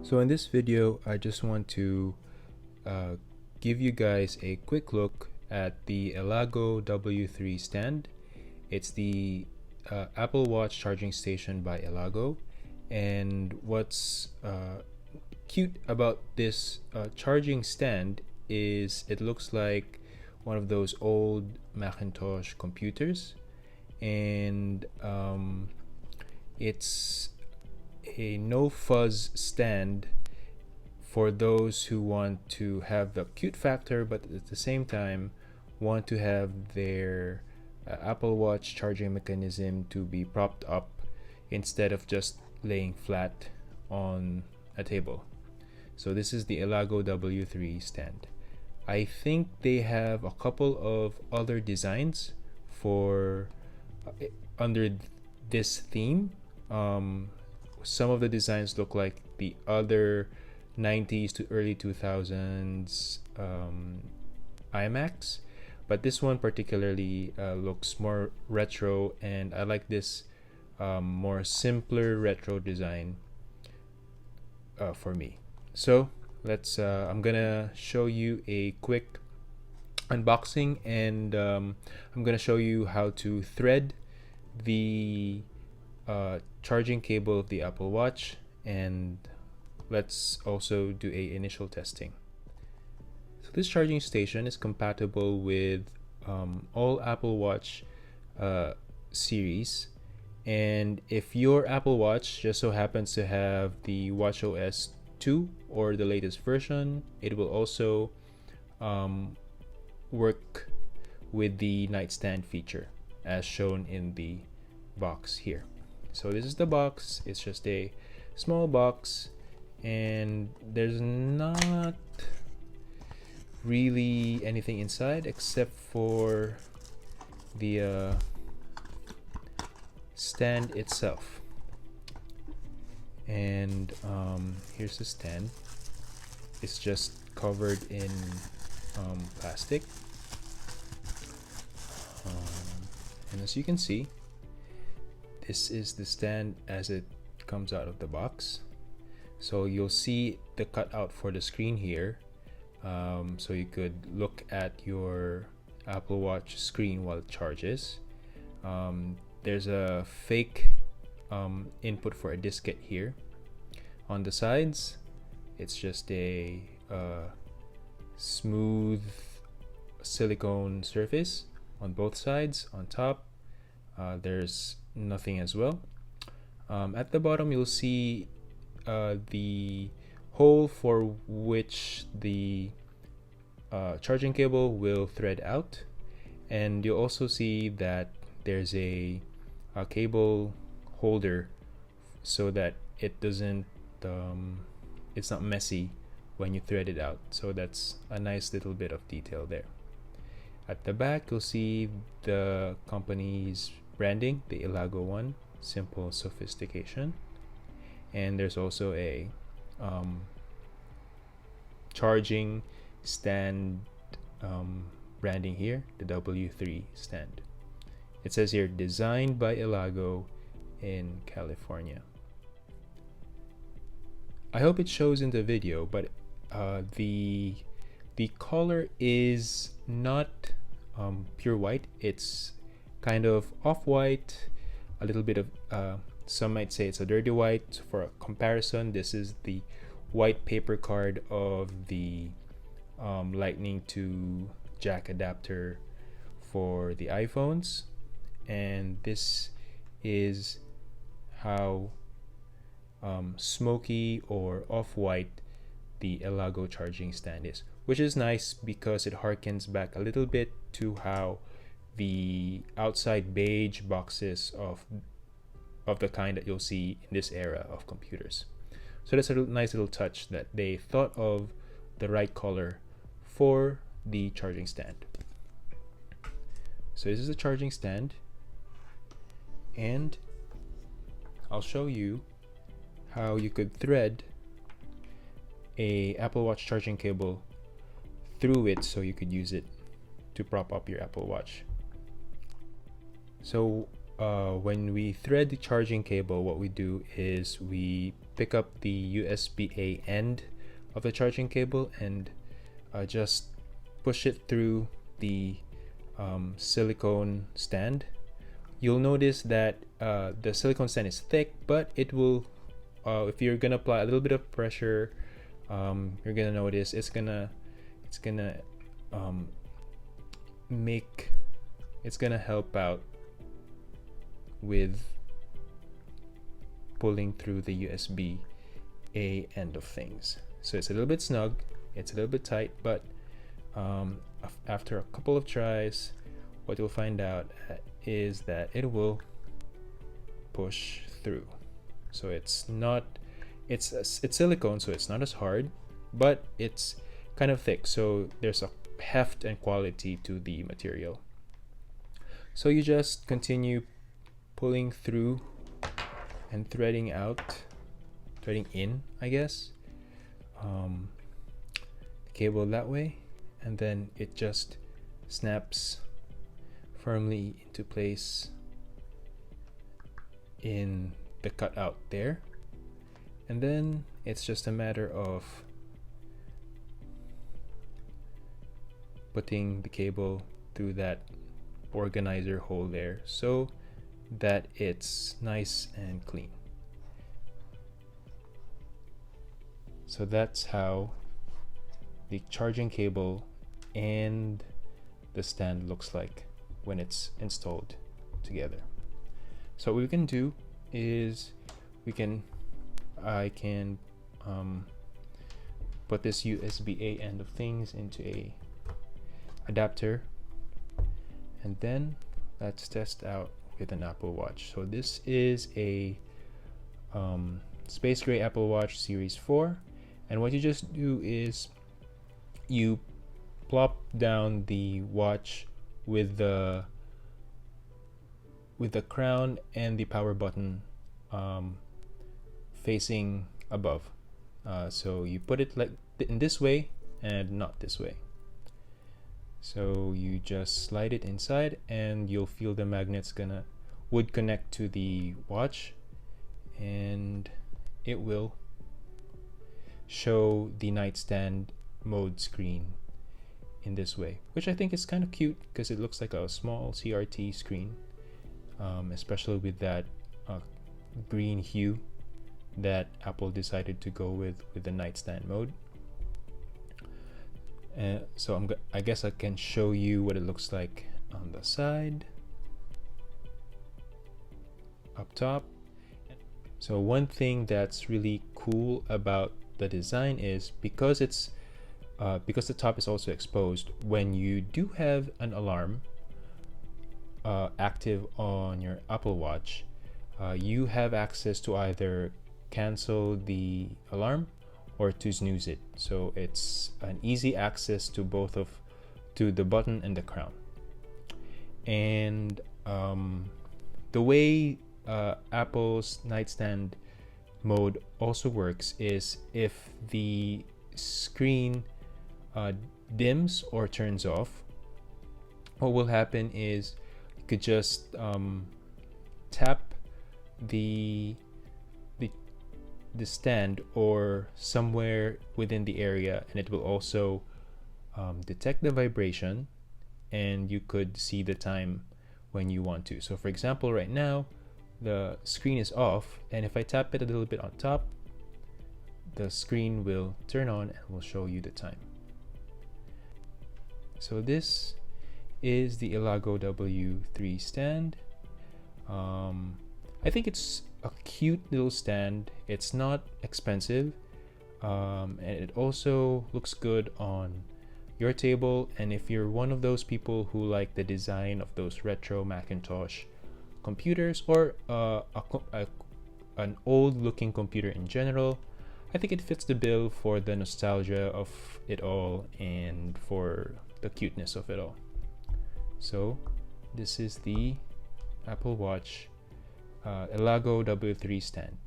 So in this video, I just want to uh, give you guys a quick look at the Elago W3 stand. It's the Apple Watch charging station by Elago. And what's cute about this charging stand is it looks like one of those old Macintosh computers. And it's a no fuzz stand for those who want to have the cute factor but at the same time want to have their Apple Watch charging mechanism to be propped up instead of just laying flat on a table. So this is the Elago W3 stand. I think they have a couple of other designs for under this theme. Some of the designs look like the other 90s to early 2000s iMacs, but this one particularly looks more retro, and I like this more simpler retro design for me. So let's I'm gonna show you a quick unboxing, and I'm gonna show you how to thread the charging cable of the Apple Watch, and let's also do a initial testing. So this charging station is compatible with all Apple Watch series, and if your Apple Watch just so happens to have the watchOS 2 or the latest version, it will also work with the nightstand feature as shown in the box here. So this is the box. It's just a small box, and there's not really anything inside except for the stand itself. And here's the stand. It's just covered in plastic, and as you can see, this is the stand as it comes out of the box. So you'll see the cutout for the screen here, so you could look at your Apple Watch screen while it charges. There's a fake input for a diskette here. On the sides, it's just a smooth silicone surface on both sides. On top, there's nothing as well. At the bottom, you'll see the hole for which the charging cable will thread out, and you'll also see that there's a cable holder so that it doesn't it's not messy when you thread it out. So that's a nice little bit of detail there. At the back, you'll see the company's branding, the Elago one, simple sophistication. And there's also a charging stand branding here, the W3 stand. It says here, designed by Elago in California. I hope it shows in the video, but the color is not pure white. It's kind of off-white, a little bit of some might say it's a dirty white. For a comparison, this is the white paper card of the lightning to jack adapter for the iPhones, and this is how smoky or off-white the Elago charging stand is, which is nice because it harkens back a little bit to how the outside beige boxes of the kind that you'll see in this era of computers. So that's a nice little touch that they thought of the right color for the charging stand. So this is the charging stand, and I'll show you how you could thread a Apple Watch charging cable through it so you could use it to prop up your Apple Watch. So when we thread the charging cable, what we do is we pick up the USB-A end of the charging cable and just push it through the silicone stand. You'll notice that the silicone stand is thick, but it will, if you're gonna apply a little bit of pressure, you're gonna notice it's gonna help out with pulling through the USB-A end of things. So it's a little bit snug, it's a little bit tight, but after a couple of tries, what you'll find out is that it will push through. So it's silicone, so it's not as hard, but it's kind of thick, so there's a heft and quality to the material. So you just continue pulling through and threading in, I guess, the cable that way, and then it just snaps firmly into place in the cutout there, and then it's just a matter of putting the cable through that organizer hole there so that it's nice and clean. So that's how the charging cable and the stand looks like when it's installed together. So what we can do is I can put this USB-A end of things into a adapter, and then let's test out with an Apple Watch. So this is a space gray Apple Watch Series 4, and what you just do is you plop down the watch with the crown and the power button facing above. So you put it like in this way and not this way. So you just slide it inside and you'll feel the magnets would connect to the watch, and it will show the nightstand mode screen in this way, which I think is kind of cute because it looks like a small CRT screen, especially with that green hue that Apple decided to go with the nightstand mode. So I guess I can show you what it looks like on the side, up top. So one thing that's really cool about the design is because the top is also exposed, when you do have an alarm active on your Apple Watch, you have access to either cancel the alarm or to snooze it. So it's an easy access to to the button and the crown. And the way Apple's nightstand mode also works is if the screen dims or turns off, what will happen is you could just tap the stand or somewhere within the area, and it will also detect the vibration, and you could see the time when you want to. So for example, right now the screen is off, and if I tap it a little bit on top, the screen will turn on and will show you the time. So this is the Elago W3 stand. I think it's a cute little stand. It's not expensive, and it also looks good on your table. And if you're one of those people who like the design of those retro Macintosh computers, or an old looking computer in general, I think it fits the bill for the nostalgia of it all and for the cuteness of it all. So this is the Apple Watch Elago W3 stand.